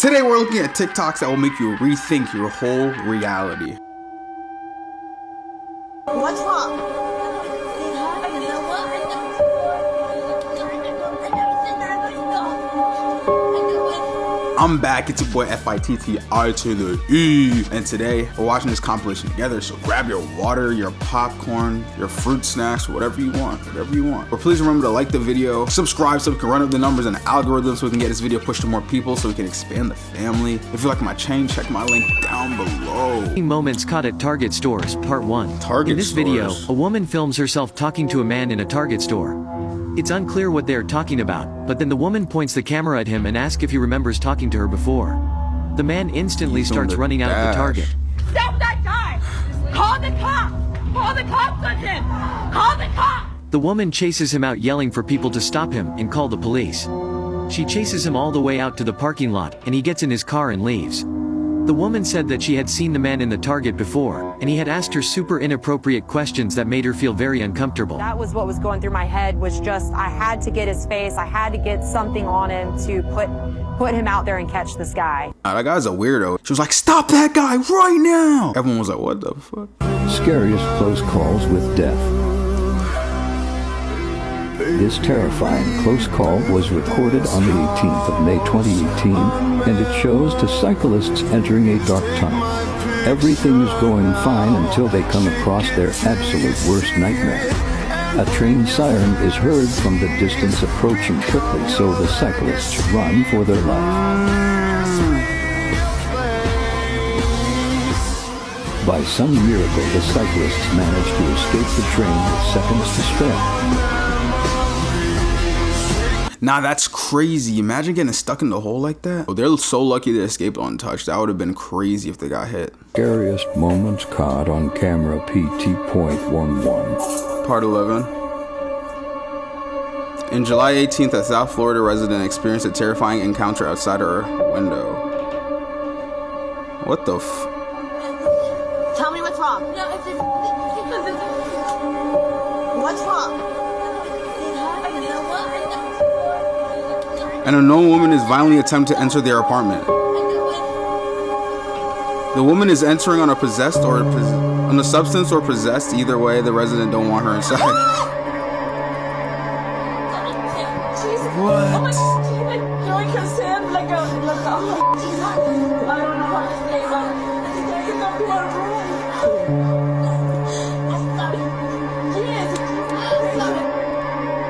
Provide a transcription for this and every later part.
Today we're looking at TikToks that will make you rethink your whole reality. What's wrong? I'm back, it's your boy Fittie, I to the E. And today, we're watching this compilation together, so grab your water, your popcorn, your fruit snacks, whatever you want, But please remember to like the video, subscribe so we can run up the numbers and the algorithm so we can get this video pushed to more people so we can expand the family. If you like my chain, check my link down below. Moments caught at Target stores, part 1. Target In this stores. video, a woman films herself talking to a man in a Target store. It's unclear what they're talking about, but then the woman points the camera at him and asks if he remembers talking to her before. The man instantly starts running out of the Target. Stop that guy! Call the cops! Call the cops on him! Call the cops! The woman chases him out yelling for people to stop him and call the police. She chases him all the way out to the parking lot and he gets in his car and leaves. The woman said that she had seen the man in the Target before, and he had asked her super inappropriate questions that made her feel very uncomfortable. That was what was going through my head, was just I had to get his face, I had to get something on him to put him out there and catch this guy. That guy's a weirdo. She was like, stop that guy right now! Everyone was like, what the fuck? Scariest close calls with death. This terrifying close call was recorded on the 18th of May 2018, and it shows two cyclists entering a dark tunnel. Everything is going fine until they come across their absolute worst nightmare. A train siren is heard from the distance approaching quickly, so the cyclists run for their life. By some miracle, the cyclists manage to escape the train with seconds to spare. Nah, that's crazy. Imagine getting stuck in the hole like that. Oh, they're so lucky they escaped untouched. That would have been crazy if they got hit. Scariest moments caught on camera p.3. Part 11. In July 18th, a South Florida resident experienced a terrifying encounter outside her window. What the f... Tell me what's wrong. What's wrong? An unknown woman is violently attempting to enter their apartment. The woman is entering on a possessed or on a substance or possessed. Either way, the resident don't want her inside. What?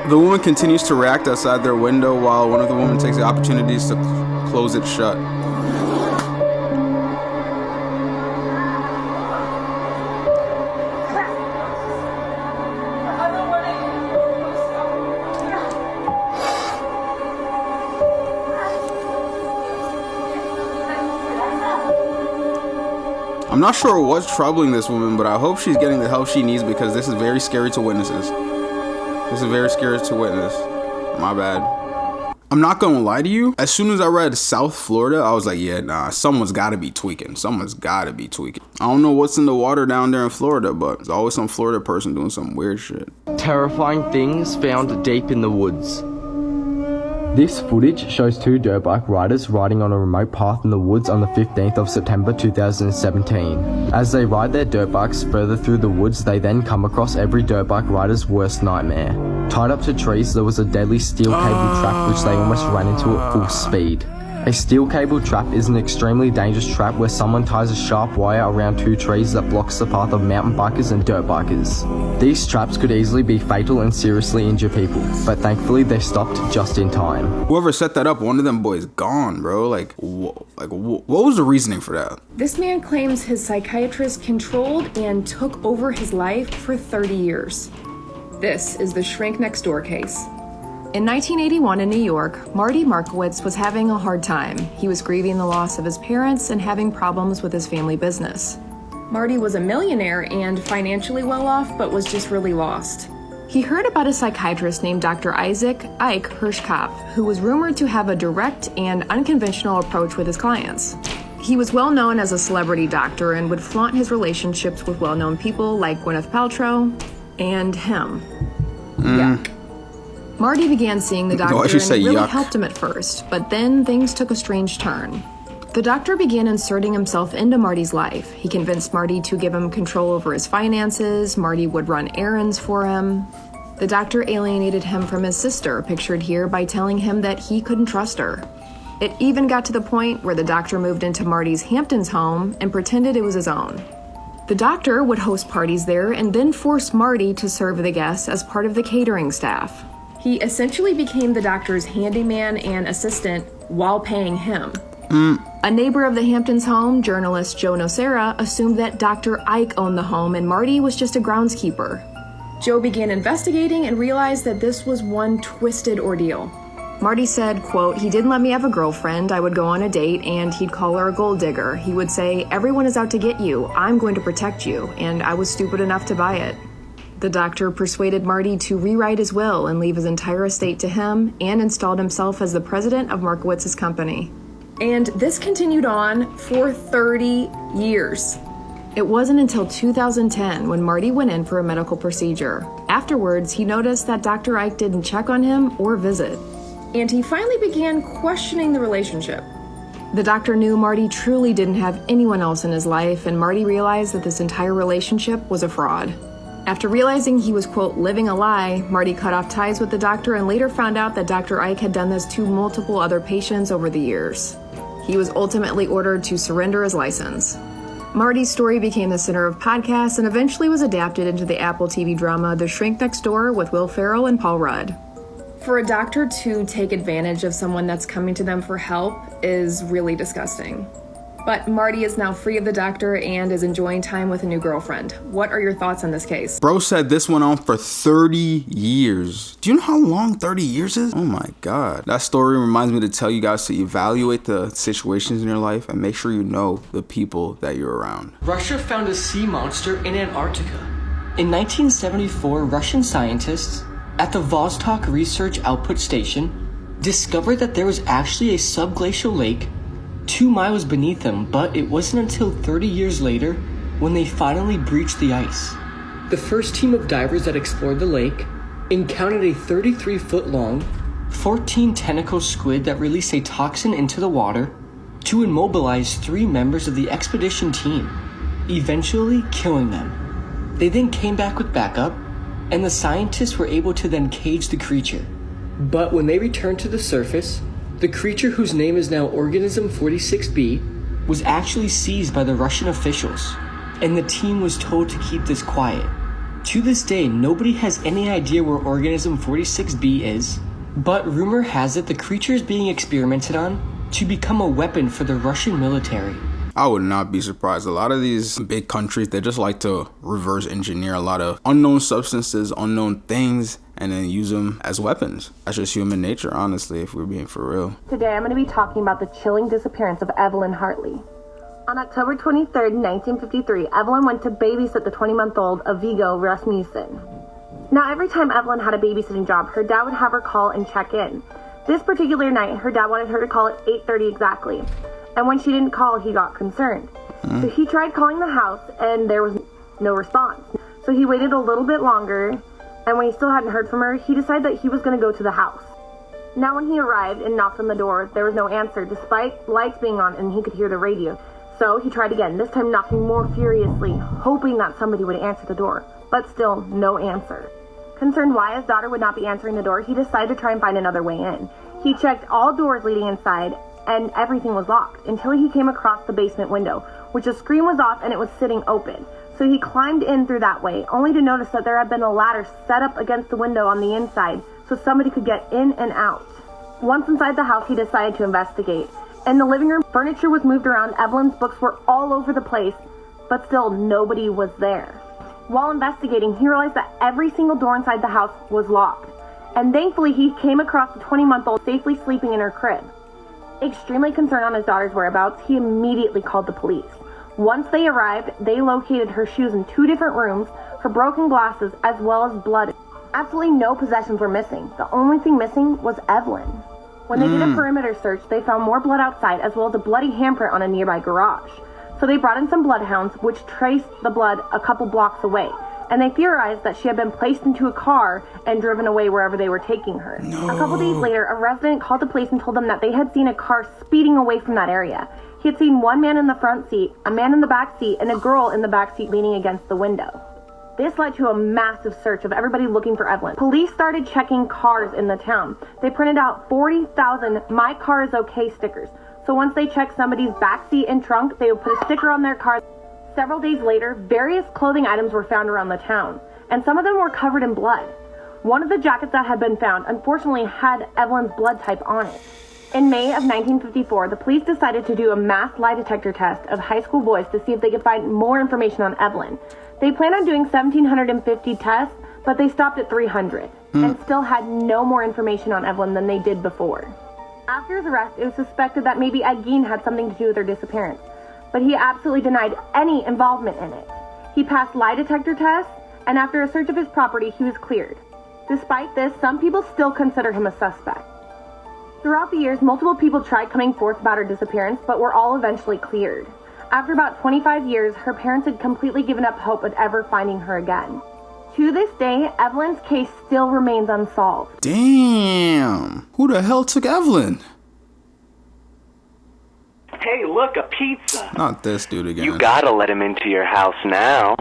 The woman continues to react outside their window while one of the women takes the opportunities to close it shut. I'm not sure what's troubling this woman, but I hope she's getting the help she needs because this is very scary to witnesses. This is very scary to witness. My bad. I'm not gonna lie to you. As soon as I read South Florida, I was like, yeah, nah, someone's gotta be tweaking. Someone's gotta be tweaking. I don't know what's in the water down there in Florida, but there's always some Florida person doing some weird shit. Terrifying things found deep in the woods. This footage shows two dirt bike riders riding on a remote path in the woods on the 15th of September 2017. As they ride their dirt bikes further through the woods, they then come across every dirt bike rider's worst nightmare. Tied up to trees, there was a deadly steel cable trap which they almost ran into at full speed. A steel cable trap is an extremely dangerous trap where someone ties a sharp wire around two trees that blocks the path of mountain bikers and dirt bikers. These traps could easily be fatal and seriously injure people, but thankfully they stopped just in time. Whoever set that up, one of them boys gone, bro. What was the reasoning for that? This man claims his psychiatrist controlled and took over his life for 30 years. This is the Shrink Next Door case. In 1981 in New York, Marty Markowitz was having a hard time. He was grieving the loss of his parents and having problems with his family business. Marty was a millionaire and financially well off, but was just really lost. He heard about a psychiatrist named Dr. Ike Hirschkopf, who was rumored to have a direct and unconventional approach with his clients. He was well known as a celebrity doctor and would flaunt his relationships with well-known people like Gwyneth Paltrow and him. Yuck. Marty began seeing the doctor and it really helped him at first, but then things took a strange turn. The doctor began inserting himself into Marty's life. He convinced Marty to give him control over his finances. Marty would run errands for him. The doctor alienated him from his sister, pictured here, by telling him that he couldn't trust her. It even got to the point where the doctor moved into Marty's Hamptons home and pretended it was his own. The doctor would host parties there and then force Marty to serve the guests as part of the catering staff. He essentially became the doctor's handyman and assistant while paying him. A neighbor of the Hamptons home, journalist Joe Nocera, assumed that Dr. Ike owned the home and Marty was just a groundskeeper. Joe began investigating and realized that this was one twisted ordeal. Marty said, quote, "He didn't let me have a girlfriend. I would go on a date and he'd call her a gold digger. He would say, 'Everyone is out to get you. I'm going to protect you.' And I was stupid enough to buy it." The doctor persuaded Marty to rewrite his will and leave his entire estate to him and installed himself as the president of Markowitz's company. And this continued on for 30 years. It wasn't until 2010 when Marty went in for a medical procedure. Afterwards, he noticed that Dr. Ike didn't check on him or visit. And he finally began questioning the relationship. The doctor knew Marty truly didn't have anyone else in his life, and Marty realized that this entire relationship was a fraud. After realizing he was, quote, living a lie, Marty cut off ties with the doctor and later found out that Dr. Ike had done this to multiple other patients over the years. He was ultimately ordered to surrender his license. Marty's story became the center of podcasts and eventually was adapted into the Apple TV drama The Shrink Next Door with Will Ferrell and Paul Rudd. For a doctor to take advantage of someone that's coming to them for help is really disgusting. But Marty is now free of the doctor and is enjoying time with a new girlfriend. What are your thoughts on this case? Bro said this went on for 30 years. Do you know how long 30 years is? Oh my God. That story reminds me to tell you guys to evaluate the situations in your life and make sure you know the people that you're around. Russia found a sea monster in Antarctica. In 1974, Russian scientists at the Vostok Research Output Station discovered that there was actually a subglacial lake 2 miles beneath them, but it wasn't until 30 years later when they finally breached the ice. The first team of divers that explored the lake encountered a 33-foot-long, 14-tentacle squid that released a toxin into the water to immobilize 3 members of the expedition team, eventually killing them. They then came back with backup, and the scientists were able to then cage the creature. But when they returned to the surface, the creature, whose name is now Organism 46B, was actually seized by the Russian officials, and the team was told to keep this quiet. To this day, nobody has any idea where Organism 46B is, but rumor has it the creature is being experimented on to become a weapon for the Russian military. I would not be surprised. A lot of these big countries, they just like to reverse engineer a lot of unknown substances, unknown things, and then use them as weapons. That's just human nature, honestly, if we're being for real. Today I'm going to be talking about the chilling disappearance of Evelyn Hartley. On October 23rd, 1953, Evelyn went to babysit the 20-month-old Avigo Rasmussen. Now, every time Evelyn had a babysitting job, her dad would have her call and check in. This particular night, her dad wanted her to call at 8:30 exactly. And when she didn't call, he got concerned. So he tried calling the house, and there was no response. So he waited a little bit longer, and when he still hadn't heard from her, he decided that he was going to go to the house. Now when he arrived and knocked on the door, there was no answer, despite lights being on and he could hear the radio. So he tried again, this time knocking more furiously, hoping that somebody would answer the door. But still, no answer. Concerned why his daughter would not be answering the door, he decided to try and find another way in. He checked all doors leading inside, and everything was locked, until he came across the basement window, which the screen was off and it was sitting open. So he climbed in through that way, only to notice that there had been a ladder set up against the window on the inside, so somebody could get in and out. Once inside the house, he decided to investigate. In the living room, furniture was moved around, Evelyn's books were all over the place, but still nobody was there. While investigating, he realized that every single door inside the house was locked, and thankfully he came across the 20-month-old safely sleeping in her crib. Extremely concerned on his daughter's whereabouts, he immediately called the police. Once they arrived, they located her shoes in 2 different rooms, her broken glasses, as well as blood. Absolutely no possessions were missing. The only thing missing was Evelyn. When they did a perimeter search, they found more blood outside, as well as a bloody handprint on a nearby garage. So they brought in some bloodhounds, which traced the blood a couple blocks away. And they theorized that she had been placed into a car and driven away wherever they were taking her. No. A couple days later, a resident called the police and told them that they had seen a car speeding away from that area. He had seen one man in the front seat, a man in the back seat, and a girl in the back seat leaning against the window. This led to a massive search of everybody looking for Evelyn. Police started checking cars in the town. They printed out 40,000 "My car is okay" stickers. So once they checked somebody's back seat and trunk, they would put a sticker on their car. Several days later, various clothing items were found around the town, and some of them were covered in blood. One of the jackets that had been found, unfortunately, had Evelyn's blood type on it. In May of 1954, the police decided to do a mass lie detector test of high school boys to see if they could find more information on Evelyn. They planned on doing 1,750 tests, but they stopped at 300 and still had no more information on Evelyn than they did before. After his arrest, it was suspected that maybe Ed Gein had something to do with her disappearance, but he absolutely denied any involvement in it. He passed lie detector tests, and after a search of his property, he was cleared. Despite this, some people still consider him a suspect. Throughout the years, multiple people tried coming forth about her disappearance, but were all eventually cleared. After about 25 years, her parents had completely given up hope of ever finding her again. To this day, Evelyn's case still remains unsolved. Damn. Who the hell took Evelyn? Hey, look, a pizza. Not this dude again. You gotta let him into your house now.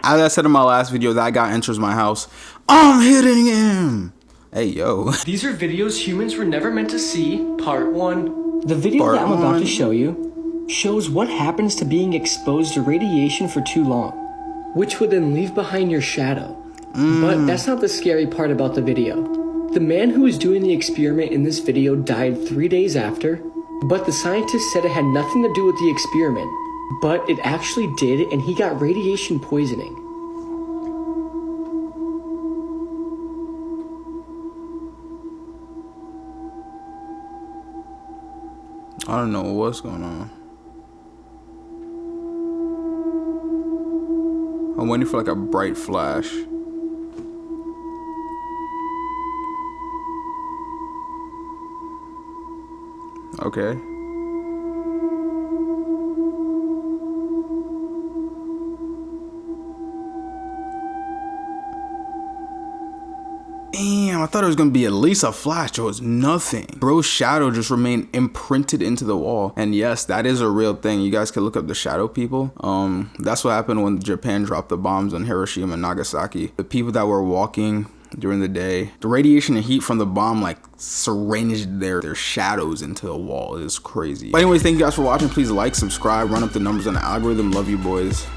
As I said in my last video, that guy enters my house. I'm hitting him. Hey, yo. These are videos humans were never meant to see, part 1. The video that I'm about to show you shows what happens to being exposed to radiation for too long, which would then leave behind your shadow. But that's not the scary part about the video. The man who was doing the experiment in this video died 3 days after, but the scientists said it had nothing to do with the experiment, but it actually did, and he got radiation poisoning. I don't know what's going on. I'm waiting for like a bright flash. Okay. Damn, I thought it was gonna be at least a flash. It was nothing. Bro's shadow just remained imprinted into the wall. And yes, that is a real thing. You guys can look up the shadow people. That's what happened when Japan dropped the bombs on Hiroshima and Nagasaki. The people that were walking during the day, the radiation and heat from the bomb like syringed their shadows into the wall. It is crazy. But anyways, thank you guys for watching. Please like, subscribe, run up the numbers on the algorithm. Love you boys.